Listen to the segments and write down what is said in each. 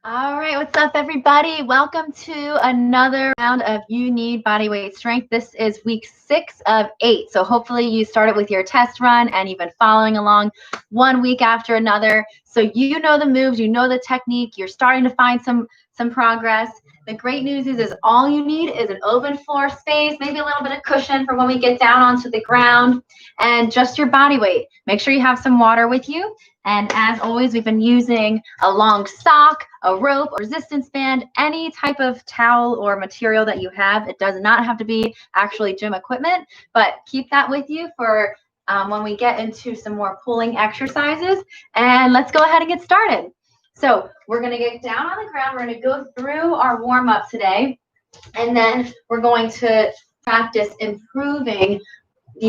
All right, what's up, everybody? Welcome to another round of You Need Bodyweight Strength. This is week 6 of 8. So hopefully you started with your test run and you've been following along one week after another. So you know the moves, you know the technique, you're starting to find some progress. The great news is all you need is an open floor space, maybe a little bit of cushion for when we get down onto the ground, and just your body weight. Make sure you have some water with you. And as always, we've been using a long sock, a rope, a resistance band, any type of towel or material that you have. It does not have to be actually gym equipment, but keep that with you for when we get into some more pulling exercises. And let's go ahead and get started. So we're going to get down on the ground. We're going to go through our warm-up today, and then we're going to practice improving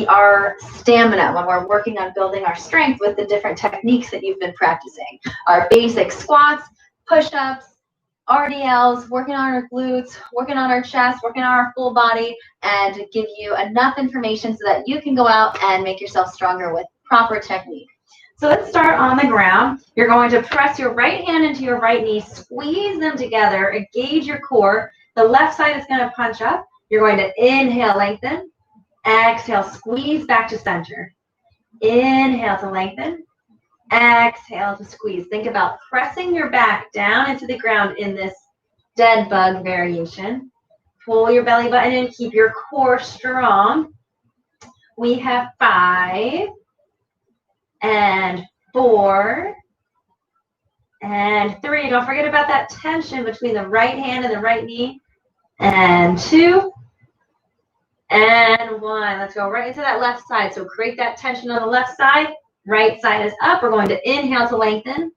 our stamina when we're working on building our strength with the different techniques that you've been practicing. Our basic squats, push-ups, RDLs, working on our glutes, working on our chest, working on our full body, and to give you enough information so that you can go out and make yourself stronger with proper technique. So let's start on the ground. You're going to press your right hand into your right knee, squeeze them together, engage your core. The left side is going to punch up. You're going to inhale, lengthen. Exhale, squeeze back to center. Inhale to lengthen. Exhale to squeeze. Think about pressing your back down into the ground in this dead bug variation. Pull your belly button in. Keep your core strong. We have 5 and 4 and 3. Don't forget about that tension between the right hand and the right knee. And 2. And 1. Let's go right into that left side. So create that tension on the left side. Right side is up. We're going to inhale to lengthen.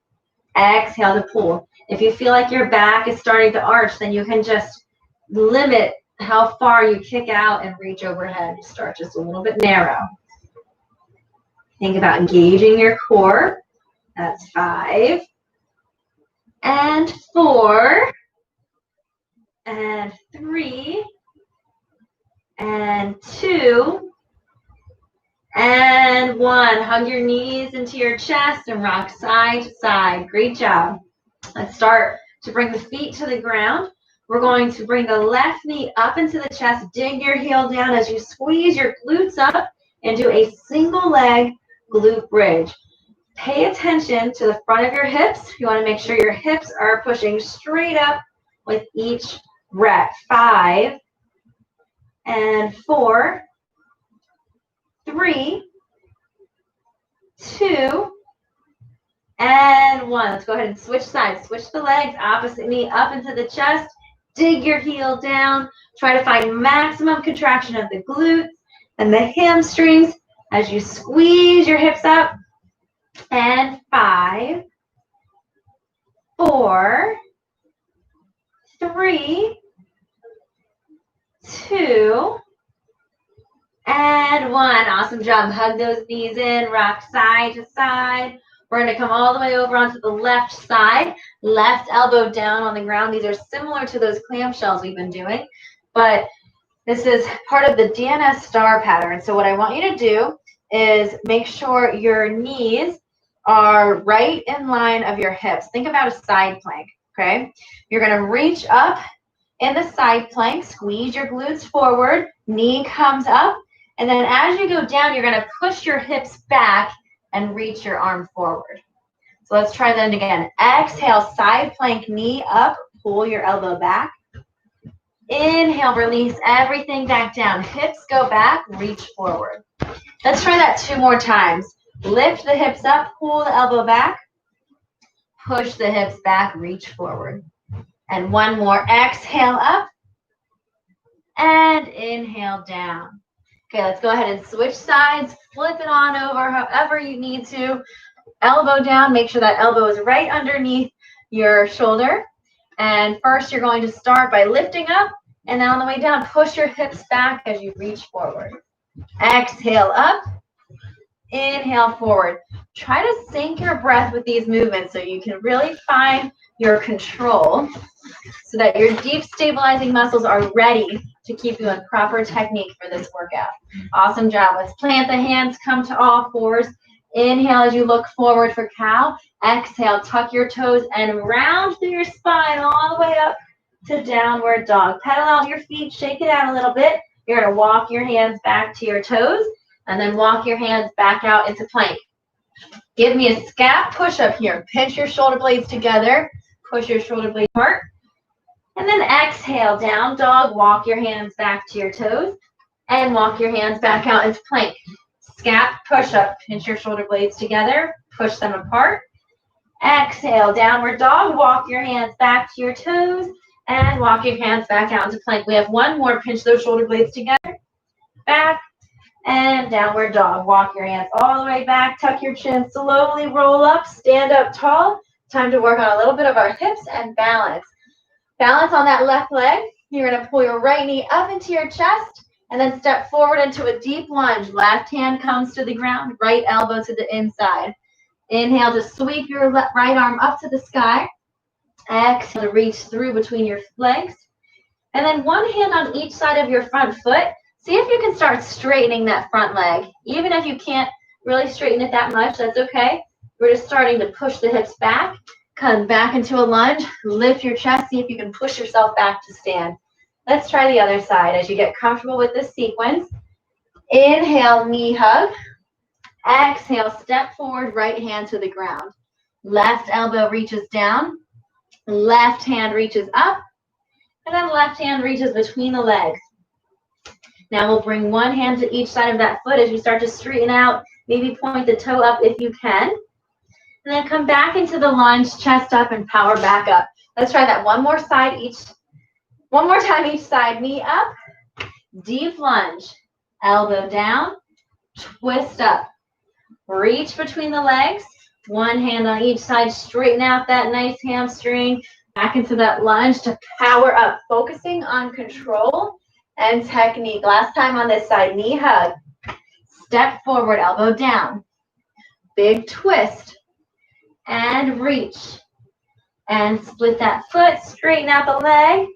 Exhale to pull. If you feel like your back is starting to arch, then you can just limit how far you kick out and reach overhead. Start just a little bit narrow. Think about engaging your core. That's 5 and 4 and 3 and 2 and 1. Hug your knees into your chest and rock side to side. Great job. Let's start to bring the feet to the ground. We're going to bring the left knee up into the chest. Dig your heel down as you squeeze your glutes up into a single leg glute bridge. Pay attention to the front of your hips. You want to make sure your hips are pushing straight up with each rep. 5 and 4, 3, 2, and 1. Let's go ahead and switch sides. Switch the legs, opposite knee up into the chest. Dig your heel down. Try to find maximum contraction of the glutes and the hamstrings as you squeeze your hips up. And 5, 4, 3, 2, and 1. Awesome job. Hug those knees in, rock side to side. We're going to come all the way over onto the left side. Left elbow down on the ground. These are similar to those clamshells we've been doing, but this is part of the DNS star pattern. So what I want you to do is make sure your knees are right in line of your hips. Think about a side plank, okay? You're going to reach up in the side plank, squeeze your glutes forward, knee comes up, and then as you go down, you're going to push your hips back and reach your arm forward. So let's try that again. Exhale, side plank, knee up, pull your elbow back. Inhale, release everything back down. Hips go back, reach forward. Let's try that 2 more times. Lift the hips up, pull the elbow back, push the hips back, reach forward. And 1 more. Exhale up and inhale down. Okay, let's go ahead and switch sides. Flip it on over however you need to. Elbow down. Make sure that elbow is right underneath your shoulder. And first, you're going to start by lifting up. And then on the way down, push your hips back as you reach forward. Exhale up. Inhale forward. Try to sync your breath with these movements so you can really find your control so that your deep stabilizing muscles are ready to keep you in proper technique for this workout. Awesome job. Let's plant the hands, come to all fours. Inhale as you look forward for cow. Exhale, tuck your toes and round through your spine all the way up to downward dog. Pedal out your feet, shake it out a little bit. You're going to walk your hands back to your toes and then walk your hands back out into plank. Give me a scap push-up here. Pinch your shoulder blades together. Push your shoulder blades apart. And then exhale, down dog. Walk your hands back to your toes and walk your hands back out into plank. Scap push-up. Pinch your shoulder blades together. Push them apart. Exhale, downward dog. Walk your hands back to your toes and walk your hands back out into plank. We have one more. Pinch those shoulder blades together. Back. And downward dog. Walk your hands all the way back. Tuck your chin. Slowly roll up. Stand up tall. Time to work on a little bit of our hips and balance. Balance on that left leg. You're going to pull your right knee up into your chest and then step forward into a deep lunge. Left hand comes to the ground. Right elbow to the inside. Inhale to sweep your right arm up to the sky. Exhale to reach through between your legs. And then one hand on each side of your front foot. See if you can start straightening that front leg. Even if you can't really straighten it that much, that's okay. We're just starting to push the hips back. Come back into a lunge. Lift your chest. See if you can push yourself back to stand. Let's try the other side as you get comfortable with this sequence. Inhale, knee hug. Exhale, step forward, right hand to the ground. Left elbow reaches down. Left hand reaches up. And then left hand reaches between the legs. Now we'll bring one hand to each side of that foot as you start to straighten out. Maybe point the toe up if you can. And then come back into the lunge, chest up, and power back up. Let's try that one more time each side. Knee up, deep lunge, elbow down, twist up. Reach between the legs. One hand on each side, straighten out that nice hamstring. Back into that lunge to power up, focusing on control and technique. Last time on this side, knee hug. Step forward, elbow down. Big twist. And reach. And split that foot, straighten out the leg.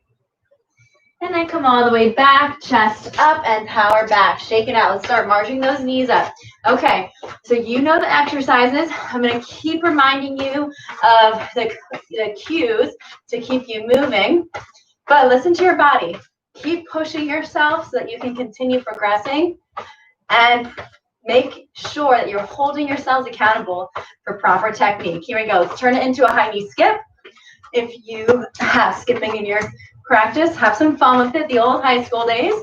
And then come all the way back, chest up, and power back. Shake it out. Let's start marching those knees up. Okay, so you know the exercises. I'm going to keep reminding you of the cues to keep you moving. But listen to your body. Keep pushing yourself so that you can continue progressing. And make sure that you're holding yourselves accountable for proper technique. Here we go. Let's turn it into a high knee skip. If you have skipping in your practice, have some fun with it, the old high school days.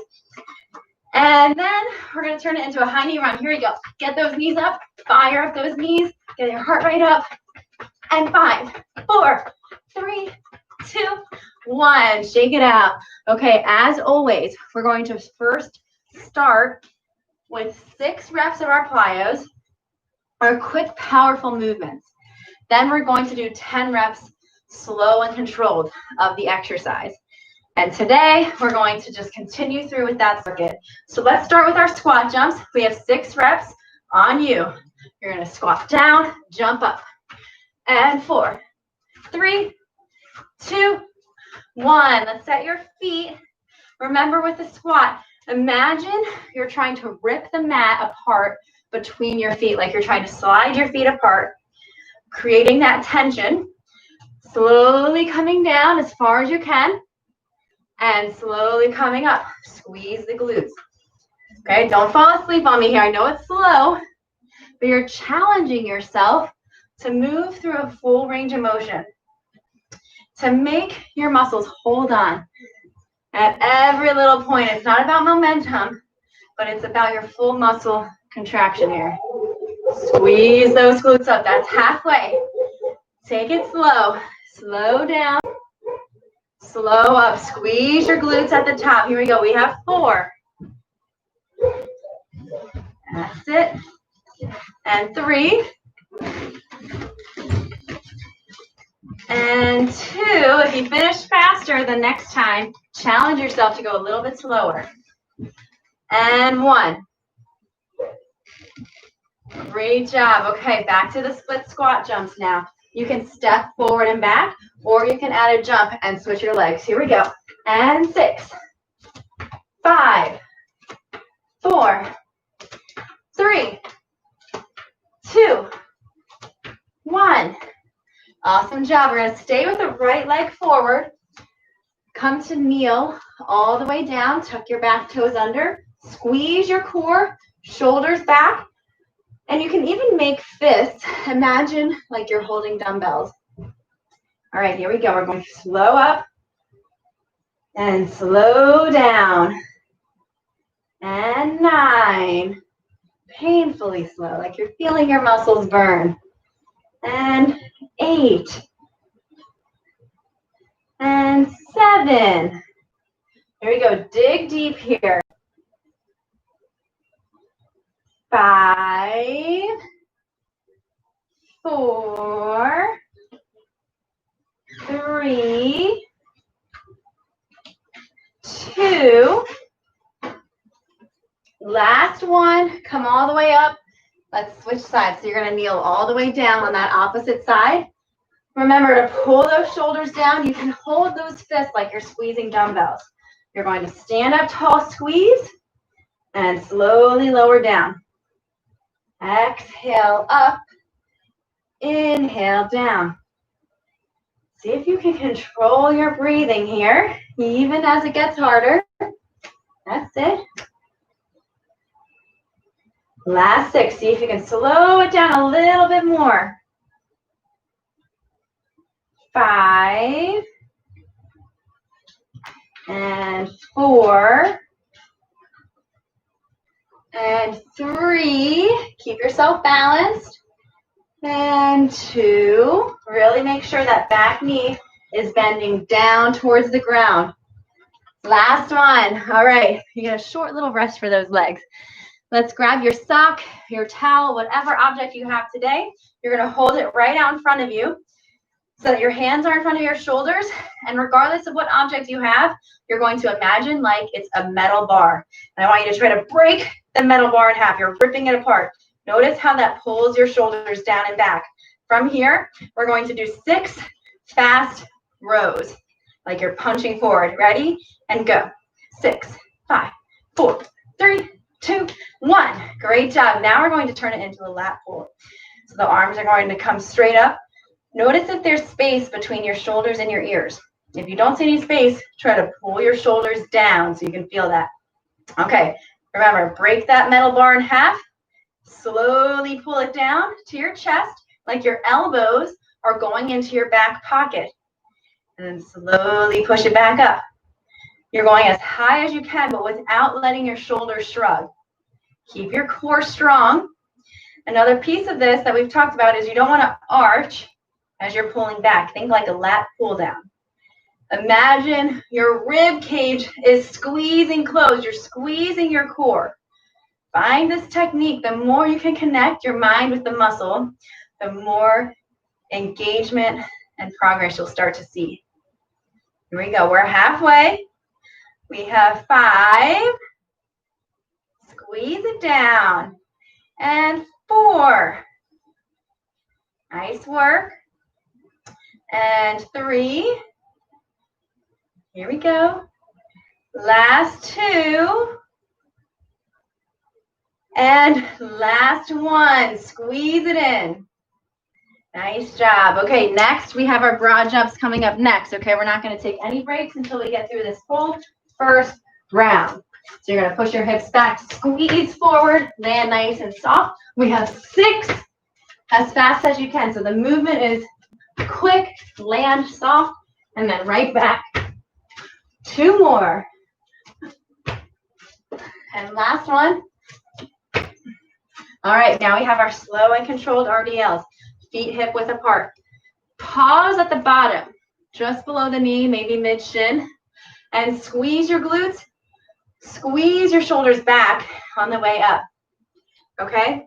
And then we're going to turn it into a high knee run. Here we go. Get those knees up. Fire up those knees. Get your heart rate up. And 5, 4, 3, 2, 1. Shake it out. Okay, as always, we're going to first start with 6 reps of our plyos, our quick, powerful movements. Then we're going to do 10 reps, slow and controlled, of the exercise. And today, we're going to just continue through with that circuit. So let's start with our squat jumps. We have 6 reps on you. You're going to squat down, jump up. And 4, 3, 2, 1. Let's set your feet. Remember with the squat, imagine you're trying to rip the mat apart between your feet, like you're trying to slide your feet apart, creating that tension. Slowly coming down as far as you can, and slowly coming up. Squeeze the glutes. Okay, don't fall asleep on me here. I know it's slow, but you're challenging yourself to move through a full range of motion, to make your muscles hold on at every little point. It's not about momentum, but it's about your full muscle contraction here. Squeeze those glutes up. That's halfway. Take it slow. Slow down. Slow up. Squeeze your glutes at the top. Here we go. We have 4. That's it. And 3. And 2. If you finish faster the next time, challenge yourself to go a little bit slower. And 1. Great job. Okay, back to the split squat jumps now. You can step forward and back, or you can add a jump and switch your legs. Here we go. And 6, 5, 4, 3, 2, 1. Awesome job. We're going to stay with the right leg forward. Come to kneel all the way down. Tuck your back toes under. Squeeze your core, shoulders back. And you can even make fists. Imagine like you're holding dumbbells. All right, here we go. We're going to slow up and slow down. And 9. Painfully slow, like you're feeling your muscles burn. And 8. And 7. Here we go. Dig deep here. 5, 4, 3, 2. Last one. Come all the way up. Let's switch sides. So you're going to kneel all the way down on that opposite side. Remember to pull those shoulders down. You can hold those fists like you're squeezing dumbbells. You're going to stand up tall, squeeze, and slowly lower down. Exhale up. Inhale down. See if you can control your breathing here, even as it gets harder. That's it. Last 6. See if you can slow it down a little bit more. 5. And 4. And 3. Keep yourself balanced. And 2. Really make sure that back knee is bending down towards the ground. Last one. All right. You get a short little rest for those legs. Let's grab your sock, your towel, whatever object you have today. You're going to hold it right out in front of you so that your hands are in front of your shoulders. And regardless of what object you have, you're going to imagine like it's a metal bar. And I want you to try to break the metal bar in half. You're ripping it apart. Notice how that pulls your shoulders down and back. From here, we're going to do 6 fast rows, like you're punching forward. Ready? And go. 6, 5, 4, 3, 2, 1. Great job. Now we're going to turn it into a lat pull. So the arms are going to come straight up. Notice if there's space between your shoulders and your ears. If you don't see any space, try to pull your shoulders down so you can feel that. Okay, remember, break that metal bar in half. Slowly pull it down to your chest, like your elbows are going into your back pocket. And then slowly push it back up. You're going as high as you can, but without letting your shoulders shrug. Keep your core strong. Another piece of this that we've talked about is you don't want to arch as you're pulling back. Think like a lat pull down. Imagine your rib cage is squeezing closed. You're squeezing your core. Find this technique. The more you can connect your mind with the muscle, the more engagement and progress you'll start to see. Here we go. We're halfway. We have 5. Squeeze it down. And 4. Nice work. And 3. Here we go. Last 2. And last 1. Squeeze it in. Nice job. Okay, next we have our broad jumps coming up next. Okay, we're not going to take any breaks until we get through this whole first round. So you're going to push your hips back, squeeze forward, land nice and soft. We have 6 as fast as you can. So the movement is quick, land soft, and then right back. 2 more. And last one. All right, now we have our slow and controlled RDLs. Feet hip width apart. Pause at the bottom, just below the knee, maybe mid-shin, and squeeze your glutes. Squeeze your shoulders back on the way up, okay?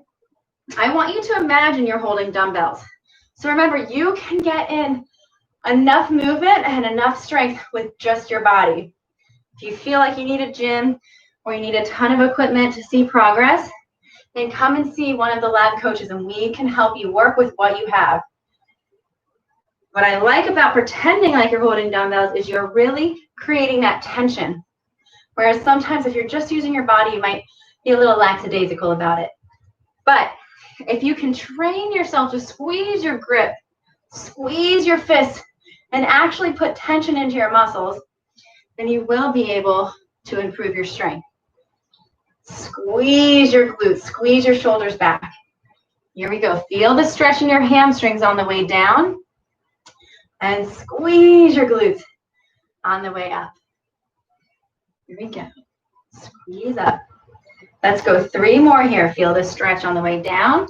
I want you to imagine you're holding dumbbells. So remember, you can get in enough movement and enough strength with just your body. If you feel like you need a gym or you need a ton of equipment to see progress, then come and see one of the lab coaches and we can help you work with what you have. What I like about pretending like you're holding dumbbells is you're really creating that tension. Whereas sometimes if you're just using your body, you might be a little lackadaisical about it. But If you can train yourself to squeeze your grip, squeeze your fists, and actually put tension into your muscles, then you will be able to improve your strength. Squeeze your glutes, squeeze your shoulders back. Here we go. Feel the stretch in your hamstrings on the way down, and squeeze your glutes on the way up. Here we go. Squeeze up. Let's go 3 more here. Feel the stretch on the way down,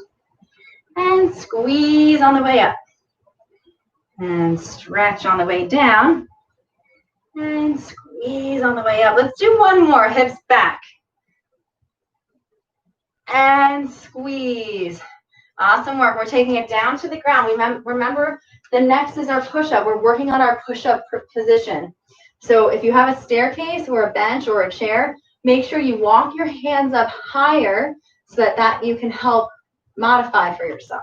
and squeeze on the way up. And stretch on the way down, and squeeze on the way up. Let's do 1 more. Hips back. And squeeze. Awesome work. We're taking it down to the ground. Remember, the next is our push-up. We're working on our push-up position. So if you have a staircase or a bench or a chair, make sure you walk your hands up higher so that you can help modify for yourself.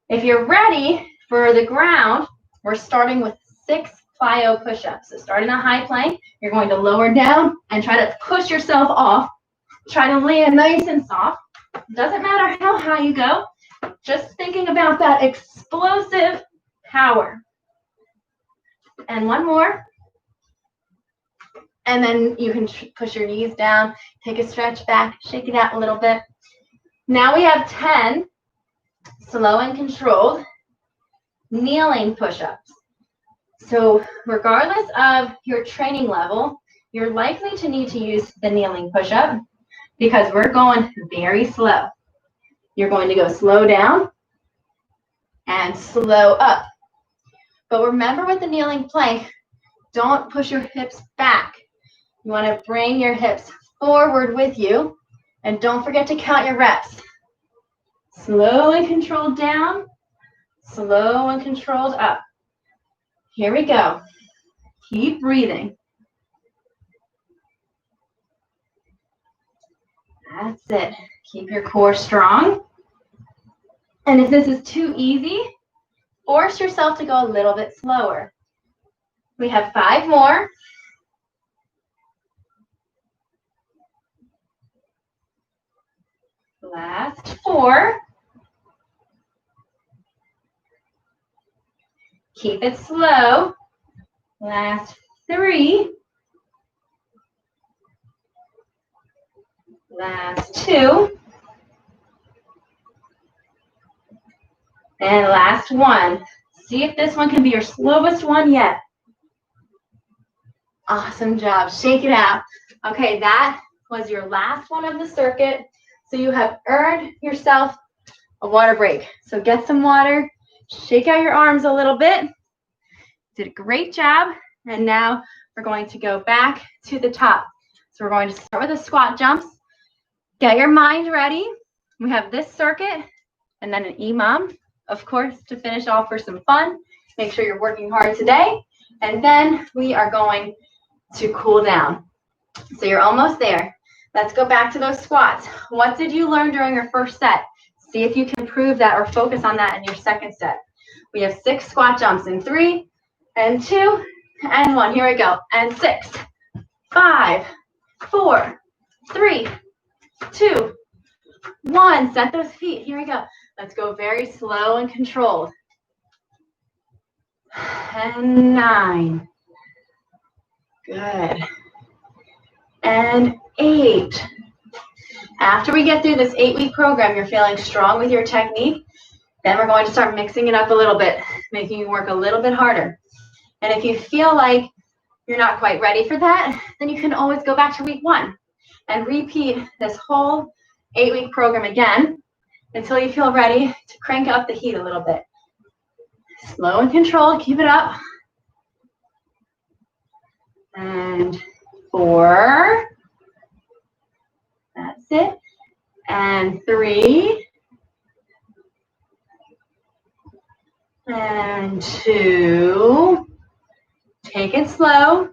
If you're ready for the ground, we're starting with 6 plyo push-ups. So start in a high plank. You're going to lower down and try to push yourself off. Try to land nice and soft. Doesn't matter how high you go. Just thinking about that explosive power. And 1 more. And then you can push your knees down, take a stretch back, shake it out a little bit. Now we have 10 slow and controlled kneeling push-ups. So regardless of your training level, you're likely to need to use the kneeling push-up because we're going very slow. You're going to go slow down and slow up. But remember with the kneeling plank, don't push your hips back. You want to bring your hips forward with you, and don't forget to count your reps. Slow and controlled down, slow and controlled up. Here we go. Keep breathing. That's it. Keep your core strong. And if this is too easy, force yourself to go a little bit slower. We have 5 more. Last 4. Keep it slow. Last 3. Last 2. And last 1. See if this one can be your slowest one yet. Awesome job. Shake it out. Okay, that was your last one of the circuit. So you have earned yourself a water break. So get some water, shake out your arms a little bit. Did a great job. And now we're going to go back to the top. So we're going to start with the squat jumps. Get your mind ready. We have this circuit and then an EMOM, of course, to finish off for some fun. Make sure you're working hard today. And then we are going to cool down. So you're almost there. Let's go back to those squats. What did you learn during your first set? See if you can improve that or focus on that in your second set. We have 6 squat jumps in 3 and 2 and 1. Here we go. And 6, 5, 4, 3, 2, 1. Set those feet. Here we go. Let's go very slow and controlled. And 9. Good. And 8. After we get through this 8-week program, you're feeling strong with your technique, then we're going to start mixing it up a little bit, making you work a little bit harder. And if you feel like you're not quite ready for that, then you can always go back to week 1 and repeat this whole 8-week program again until you feel ready to crank up the heat a little bit. Slow and controlled, keep it up. And 4. That's it. And 3. And 2. Take it slow.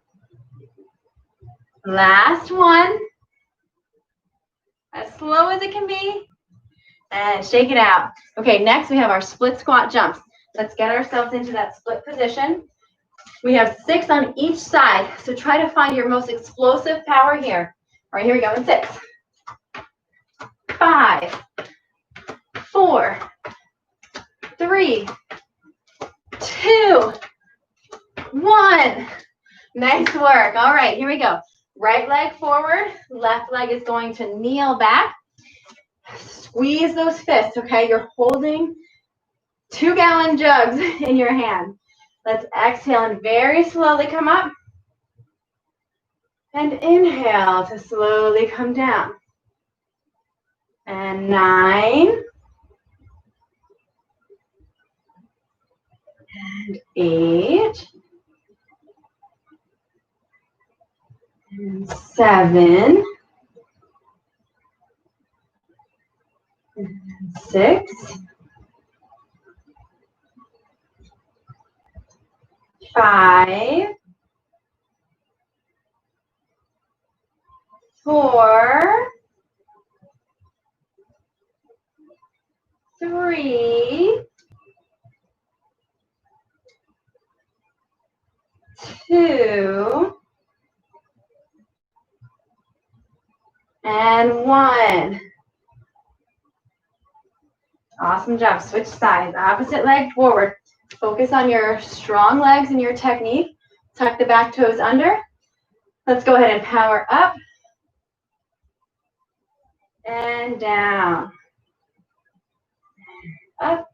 Last 1. As slow as it can be. And shake it out. Okay, next we have our split squat jumps. Let's get ourselves into that split position. We have 6 on each side, so try to find your most explosive power here. All right, here we go in 6, 5, 4, 3, 2, 1. Nice work. All right, here we go. Right leg forward, left leg is going to kneel back. Squeeze those fists, okay? You're holding 2-gallon jugs in your hand. Let's exhale and very slowly come up. And inhale to slowly come down. And 9. And 8. And 7. And 6. 5. 4. 3. 2. And 1. Awesome job. Switch sides. Opposite leg forward. Focus on your strong legs and your technique. Tuck the back toes under. Let's go ahead and power up and down. Up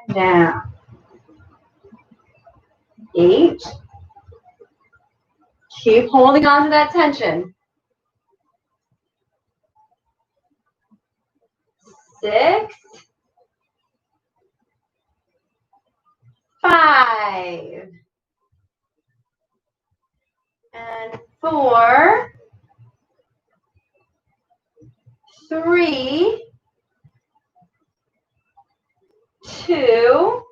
and down. 8. Keep holding on to that tension. 6. 5. And 4. 3. 2.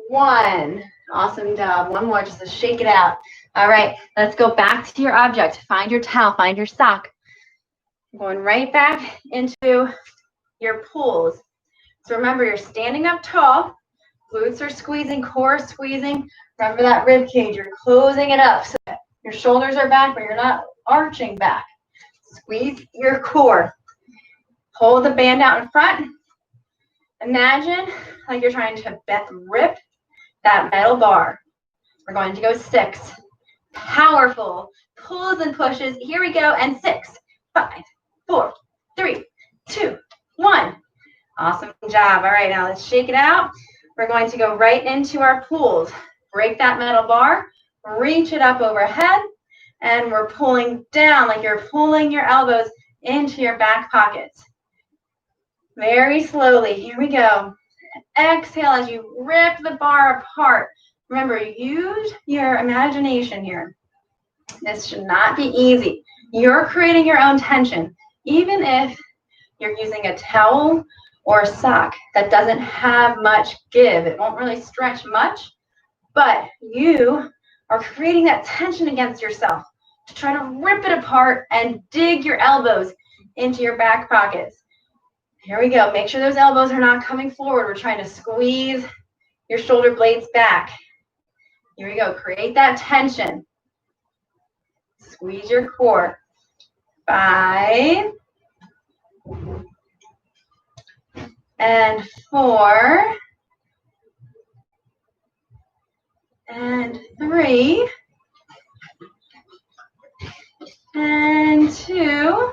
1. Awesome job. One more just to shake it out. All right, let's go back to your object. Find your towel, find your sock. Going right back into your pulls. So remember, you're standing up tall. Glutes are squeezing, core is squeezing. Remember that rib cage. You're closing it up so that your shoulders are back, but you're not arching back. Squeeze your core. Hold the band out in front. Imagine like you're trying to rip that metal bar. We're going to go 6. Powerful pulls and pushes. Here we go. And 6, 5, 4, 3, 2, 1. Awesome job. All right, now let's shake it out. We're going to go right into our pulls. Break that metal bar. Reach it up overhead. And we're pulling down like you're pulling your elbows into your back pockets. Very slowly. Here we go. Exhale as you rip the bar apart. Remember, use your imagination here. This should not be easy. You're creating your own tension. Even if you're using a towel or a sock that doesn't have much give, it won't really stretch much, but you are creating that tension against yourself to try to rip it apart and dig your elbows into your back pockets. Here we go. Make sure those elbows are not coming forward. We're trying to squeeze your shoulder blades back. Here we go. Create that tension. Squeeze your core. 5. And 4. And 3. And 2.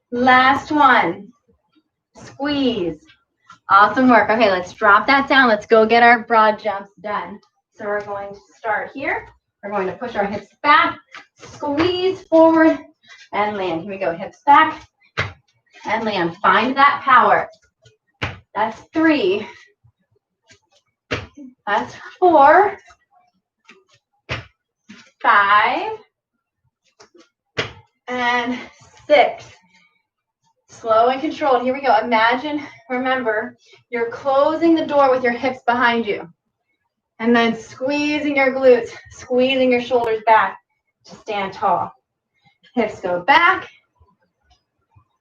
Last one. Squeeze. Awesome work. Okay, let's drop that down. Let's go get our broad jumps done. So we're going to start here. We're going to push our hips back, squeeze forward, and land. Here we go. Hips back and land. Find that power. That's 3. That's 4. 5. And 6. Slow and controlled. Here we go. Imagine, remember, you're closing the door with your hips behind you. And then squeezing your glutes, squeezing your shoulders back to stand tall. Hips go back.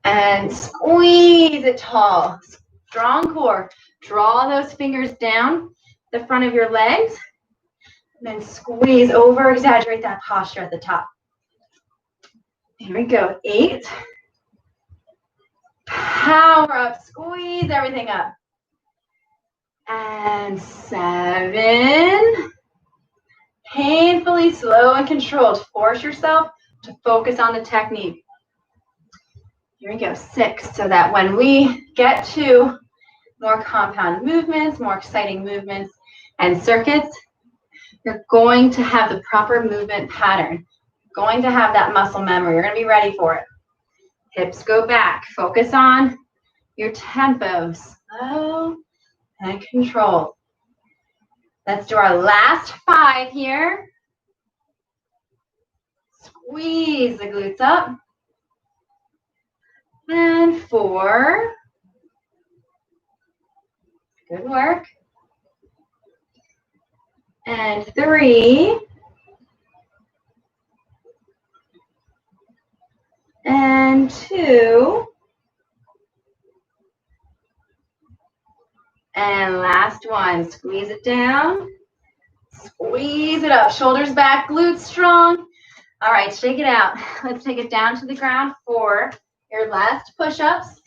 And squeeze it tall. Strong core. Draw those fingers down the front of your legs. And then squeeze over, exaggerate that posture at the top. Here we go. 8. Power up. Squeeze everything up. And 7. Painfully slow and controlled. Force yourself to focus on the technique. Here we go. 6. So that when we get to more compound movements, more exciting movements and circuits, you're going to have the proper movement pattern. You're going to have that muscle memory. You're going to be ready for it. Hips go back. Focus on your tempo. Slow and controlled. Let's do our last 5 here. Squeeze the glutes up. And 4. Good work. And 3. And 2. And last one. Squeeze it down. Squeeze it up. Shoulders back, glutes strong. All right, shake it out. Let's take it down to the ground for your last push-ups.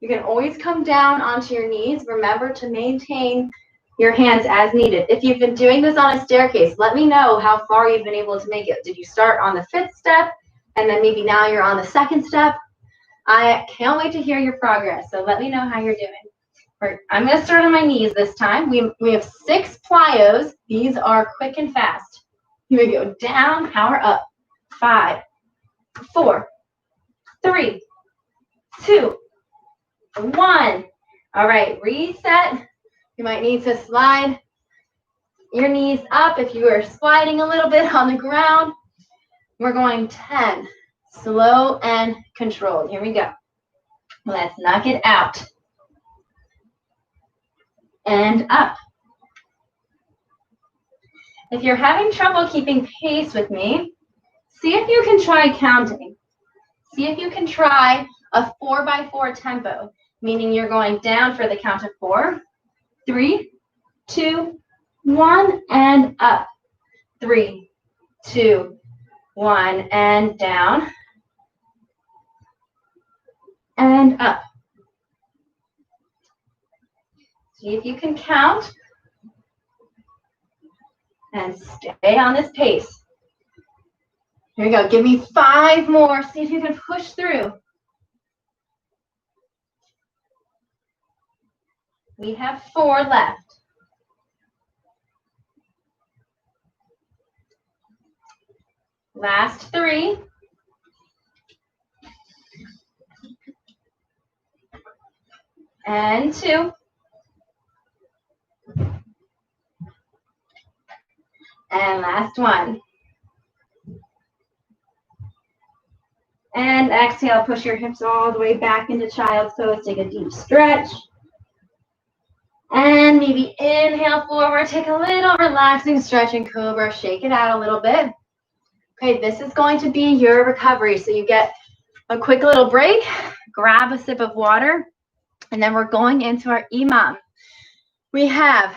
You can always come down onto your knees. Remember to maintain your hands as needed. If you've been doing this on a staircase, let me know how far you've been able to make it. Did you start on the 5th step, and then maybe now you're on the 2nd step? I can't wait to hear your progress, so let me know how you're doing. I'm going to start on my knees this time. We have 6 plyos. These are quick and fast. Here we go. Down, power up. 5, 4, 3, 2, 1. All right, reset. You might need to slide your knees up if you are sliding a little bit on the ground. We're going 10. Slow and controlled. Here we go. Let's knock it out. And up. If you're having trouble keeping pace with me, see if you can try counting. See if you can try a 4x4 tempo, meaning you're going down for the count of 4, 3, 2, 1, and up. 3, 2, 1, and down. And up. See if you can count and stay on this pace. Here we go. Give me 5 more. See if you can push through. We have 4 left. Last 3. And 2. And last 1. And exhale, push your hips all the way back into child's pose. Take a deep stretch. And maybe inhale forward. Take a little relaxing stretch in cobra. Shake it out a little bit. Okay, this is going to be your recovery. So you get a quick little break, grab a sip of water, and then we're going into our EMOM. We have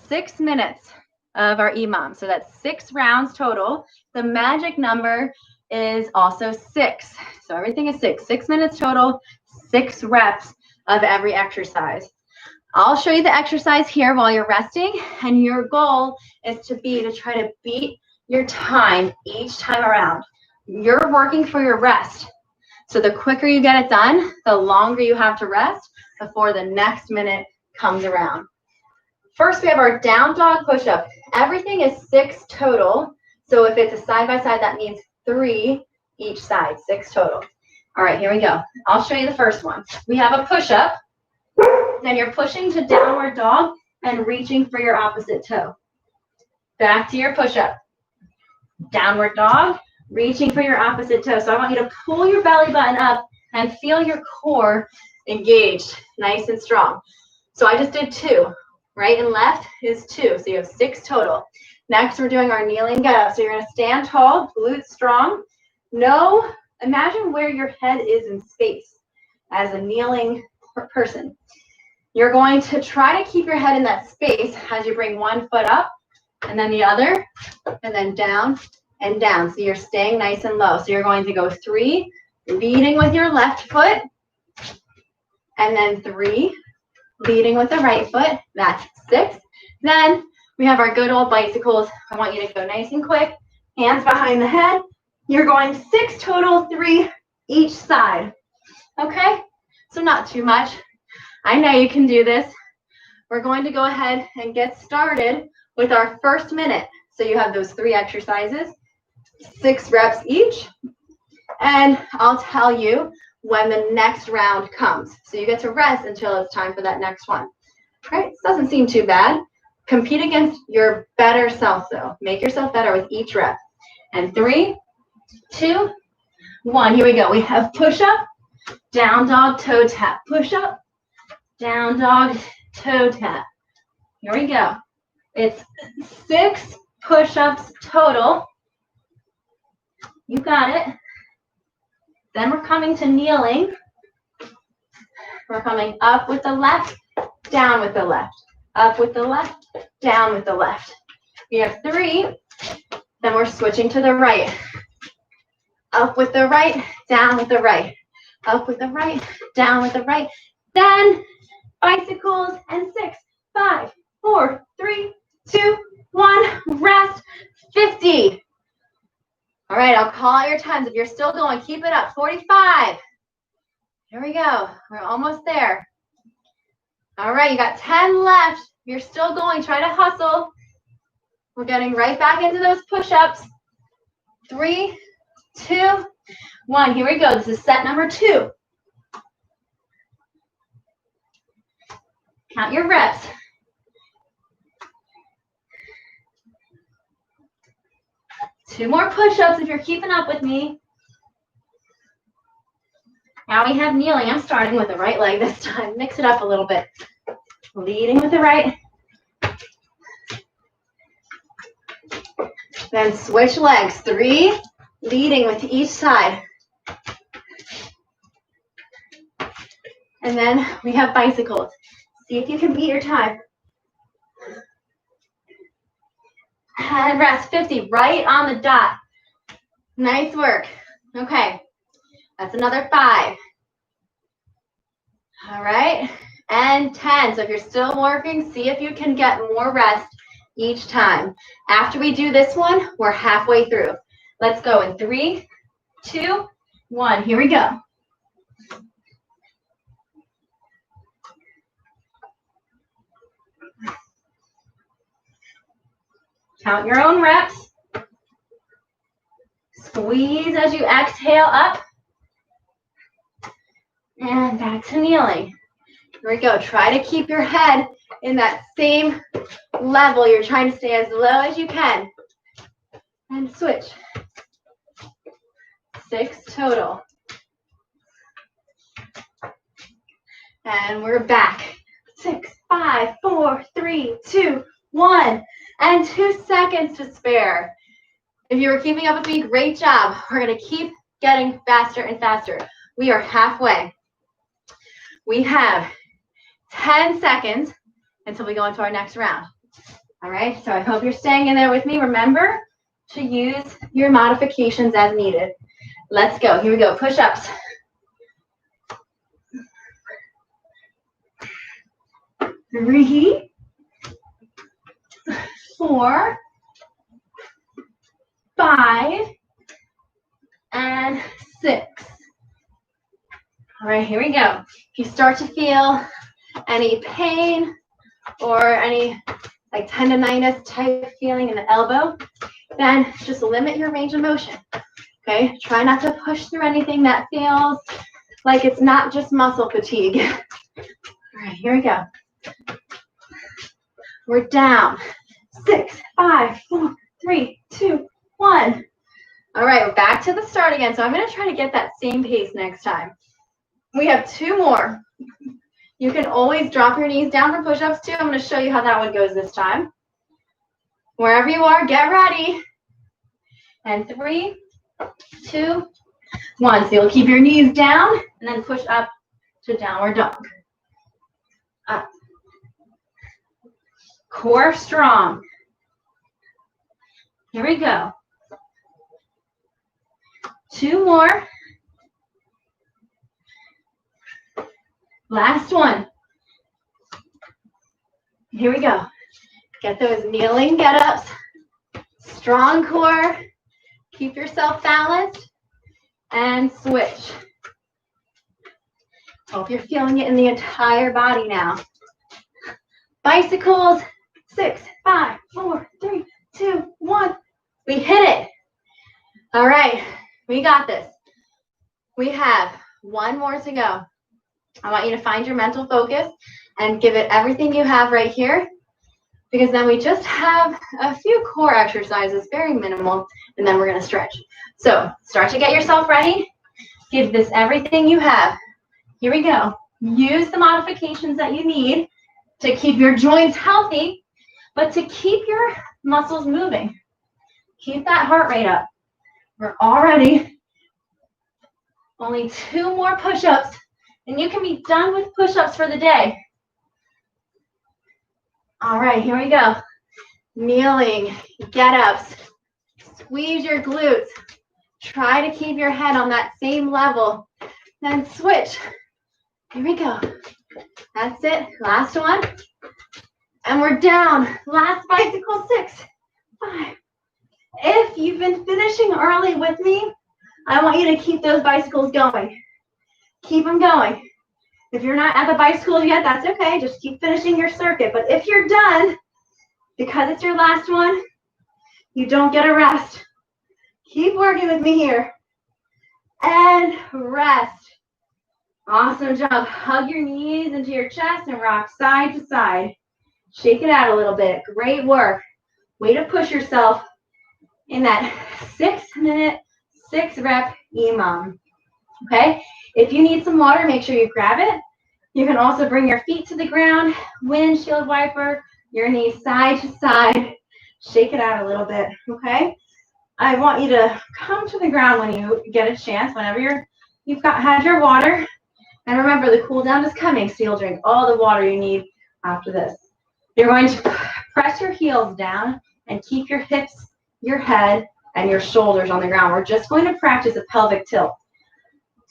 6 minutes of our EMOM. So that's 6 rounds total. The magic number is also 6. So everything is 6. 6 minutes total, 6 reps of every exercise. I'll show you the exercise here while you're resting, and your goal is to try to beat your time each time around. You're working for your rest. So the quicker you get it done, the longer you have to rest before the next minute comes around. First, we have our down dog push-up. Everything is 6 total. So if it's a side-by-side, that means 3 each side, 6 total. All right, here we go. I'll show you the first one. We have a push-up. Then you're pushing to downward dog and reaching for your opposite toe. Back to your push-up. Downward dog, reaching for your opposite toe. So I want you to pull your belly button up and feel your core engaged, nice and strong. So I just did 2. Right and left is 2. So you have 6 total. Next, we're doing our kneeling get up. So you're going to stand tall, glutes strong. Imagine where your head is in space as a kneeling person. You're going to try to keep your head in that space as you bring one foot up and then the other, and then down and down. So you're staying nice and low. So you're going to go 3, leading with your left foot, and then 3, leading with the right foot. That's 6. Then we have our good old bicycles. I want you to go nice and quick. Hands behind the head. You're going 6 total, 3 each side. Okay? So not too much. I know you can do this. We're going to go ahead and get started with our first minute. So you have those 3 exercises, 6 reps each, and I'll tell you when the next round comes. So you get to rest until it's time for that next one. All right? This doesn't seem too bad. Compete against your better self, though. Make yourself better with each rep. And 3, 2, 1. Here we go. We have push-up, down dog, toe tap. Push-up, down dog, toe tap. Here we go. It's 6 push-ups total. You got it. Then we're coming to kneeling. We're coming up with the left, down with the left. Up with the left, down with the left. We have 3. Then we're switching to the right. Up with the right, down with the right. Up with the right, down with the right. Then bicycles and 6, 5, 4, 3, 2, 1. Rest. 50. All right, I'll call out your times. If you're still going, keep it up. 45. Here we go. We're almost there. All right, you got 10 left. You're still going. Try to hustle. We're getting right back into those push-ups. 3, 2, 1. Here we go. This is set number 2. Count your reps. Two more push-ups if you're keeping up with me. Now we have kneeling. I'm starting with the right leg this time. Mix it up a little bit. Leading with the right. Then switch legs. 3, leading with each side. And then we have bicycles. See if you can beat your time. And rest. 50, right on the dot. Nice work. Okay, that's another 5. All right, and 10. So if you're still working, see if you can get more rest each time. After we do this one, we're halfway through. Let's go in 3, 2, 1. Here we go. Count your own reps. Squeeze as you exhale up. And back to kneeling. Here we go. Try to keep your head in that same level. You're trying to stay as low as you can. And switch. 6 total. And we're back. 6, 5, 4, 3, 2, 1. And 2 seconds to spare. If you were keeping up with me, great job. We're going to keep getting faster and faster. We are halfway. We have 10 seconds until we go into our next round. All right, so I hope you're staying in there with me. Remember to use your modifications as needed. Let's go. Here we go. Push-ups. 3, 4, 5, and 6. All right, here we go. If you start to feel any pain or any like tendonitis type feeling in the elbow, then just limit your range of motion. Okay, try not to push through anything that feels like it's not just muscle fatigue. All right, here we go. We're down. 6, 5, 4, 3, 2, 1. All right, we're back to the start again. So I'm going to try to get that same pace next time. We have 2 more. You can always drop your knees down for push-ups too. I'm going to show you how that one goes this time. Wherever you are, get ready. And 3, 2, 1. So you'll keep your knees down and then push up to downward dog. Up. Core strong. Here we go. 2 more. Last one. Here we go. Get those kneeling get-ups. Strong core. Keep yourself balanced. And switch. Hope you're feeling it in the entire body now. Bicycles. 6, 5, 4, 3, 2, 1. We hit it. All right. We got this. We have 1 more to go. I want you to find your mental focus and give it everything you have right here, because then we just have a few core exercises, very minimal, and then we're going to stretch. So start to get yourself ready. Give this everything you have. Here we go. Use the modifications that you need to keep your joints healthy, but to keep your muscles moving. Keep that heart rate up. We're already only 2 more push-ups, and you can be done with push-ups for the day. All right, here we go. Kneeling, get-ups. Squeeze your glutes. Try to keep your head on that same level. Then switch. Here we go. That's it. Last one. And we're down. Last bicycle. 6, 5. If you've been finishing early with me, I want you to keep those bicycles going. Keep them going. If you're not at the bicycles yet, that's okay. Just keep finishing your circuit. But if you're done, because it's your last one, you don't get a rest. Keep working with me here. And rest. Awesome job. Hug your knees into your chest and rock side to side. Shake it out a little bit. Great work. Way to push yourself in that 6-minute, 6-rep EMOM. Okay? If you need some water, make sure you grab it. You can also bring your feet to the ground, windshield wiper, your knees side to side. Shake it out a little bit, okay? I want you to come to the ground when you get a chance, whenever you've had your water. And remember, the cool down is coming, so you'll drink all the water you need after this. You're going to press your heels down and keep your hips, your head, and your shoulders on the ground. We're just going to practice a pelvic tilt.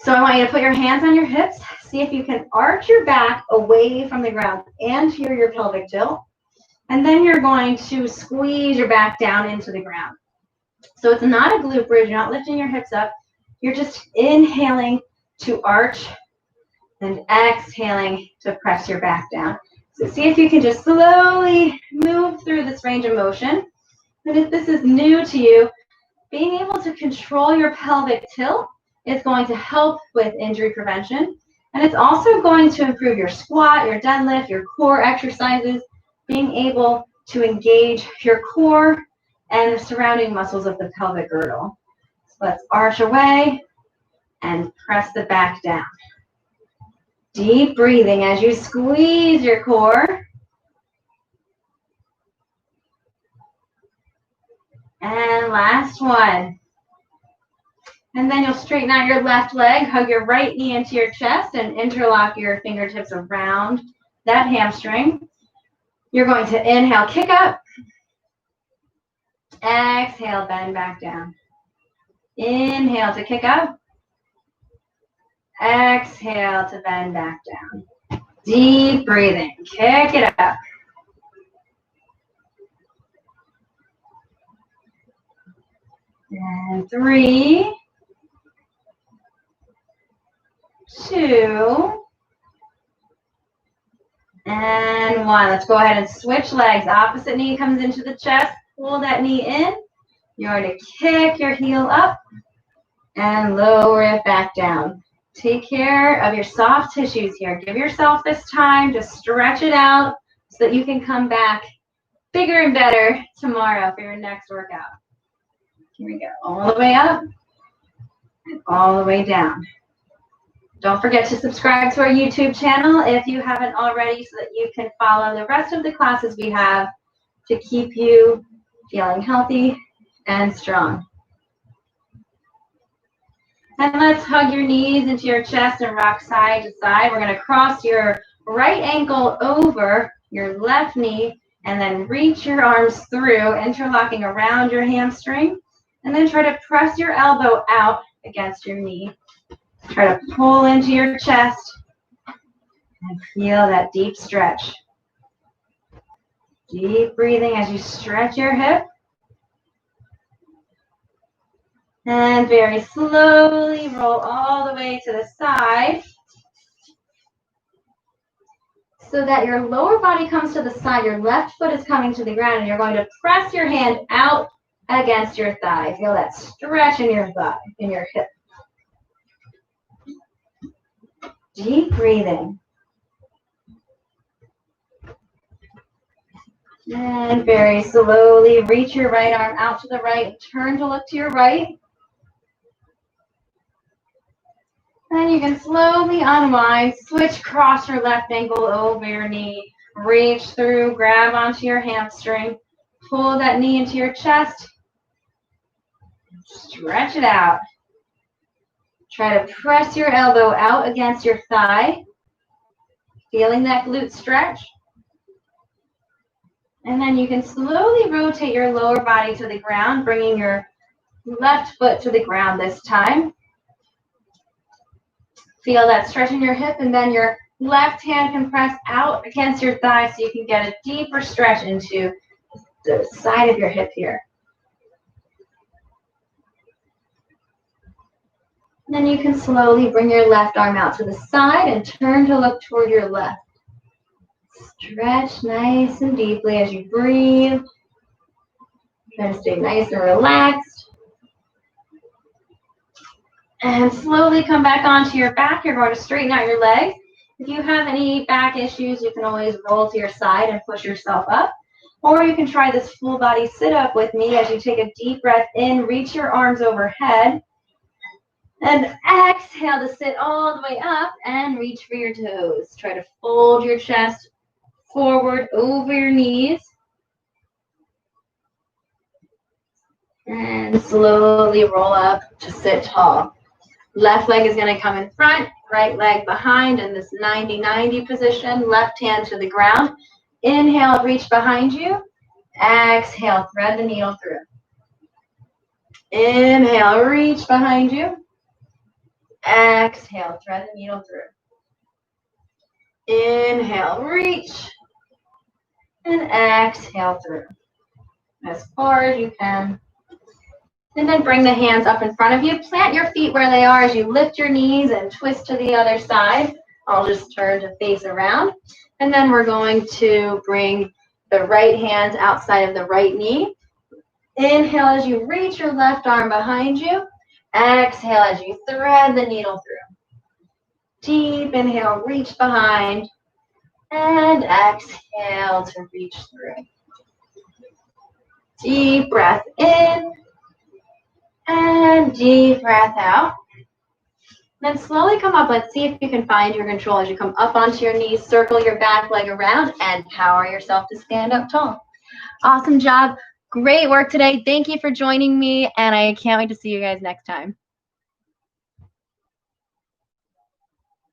So I want you to put your hands on your hips. See if you can arch your back away from the ground and hear your pelvic tilt. And then you're going to squeeze your back down into the ground. So it's not a glute bridge. You're not lifting your hips up. You're just inhaling to arch and exhaling to press your back down. So see if you can just slowly move through this range of motion. And if this is new to you, being able to control your pelvic tilt is going to help with injury prevention. And it's also going to improve your squat, your deadlift, your core exercises, being able to engage your core and the surrounding muscles of the pelvic girdle. So let's arch away and press the back down. Deep breathing as you squeeze your core. And last one. And then you'll straighten out your left leg, hug your right knee into your chest, and interlock your fingertips around that hamstring. You're going to inhale, kick up. Exhale, bend back down. Inhale to kick up. Exhale to bend back down. Deep breathing. Kick it up. And 3, 2, and 1. Let's go ahead and switch legs. Opposite knee comes into the chest. Pull that knee in. You're going to kick your heel up and lower it back down. Take care of your soft tissues here. Give yourself this time to stretch it out so that you can come back bigger and better tomorrow for your next workout. Here we go. All the way up and all the way down. Don't forget to subscribe to our YouTube channel if you haven't already, so that you can follow the rest of the classes we have to keep you feeling healthy and strong. And let's hug your knees into your chest and rock side to side. We're going to cross your right ankle over your left knee and then reach your arms through, interlocking around your hamstring. And then try to press your elbow out against your knee. Try to pull into your chest and feel that deep stretch. Deep breathing as you stretch your hip. And very slowly roll all the way to the side so that your lower body comes to the side. Your left foot is coming to the ground, and you're going to press your hand out against your thigh. Feel that stretch in your thigh, in your hip. Deep breathing. And very slowly reach your right arm out to the right. Turn to look to your right. Then you can slowly unwind. Switch across your left ankle over your knee. Reach through, grab onto your hamstring. Pull that knee into your chest. Stretch it out. Try to press your elbow out against your thigh. Feeling that glute stretch. And then you can slowly rotate your lower body to the ground, bringing your left foot to the ground this time. Feel that stretch in your hip, and then your left hand can press out against your thigh so you can get a deeper stretch into the side of your hip here. And then you can slowly bring your left arm out to the side and turn to look toward your left. Stretch nice and deeply as you breathe. Try to stay nice and relaxed. And slowly come back onto your back. You're going to straighten out your legs. If you have any back issues, you can always roll to your side and push yourself up. Or you can try this full body sit-up with me as you take a deep breath in, reach your arms overhead. And exhale to sit all the way up and reach for your toes. Try to fold your chest forward over your knees. And slowly roll up to sit tall. Left leg is going to come in front, right leg behind in this 90-90 position. Left hand to the ground. Inhale, reach behind you. Exhale, thread the needle through. Inhale, reach behind you. Exhale, thread the needle through. Inhale, reach. And exhale through. As far as you can. And then bring the hands up in front of you. Plant your feet where they are as you lift your knees and twist to the other side. I'll just turn to face around. And then we're going to bring the right hands outside of the right knee. Inhale as you reach your left arm behind you. Exhale as you thread the needle through. Deep inhale, reach behind. And exhale to reach through. Deep breath in. And deep breath out. Then slowly come up. Let's see if you can find your control as you come up onto your knees. Circle your back leg around and power yourself to stand up tall. Awesome job. Great work today. Thank you for joining me, and I can't wait to see you guys next time.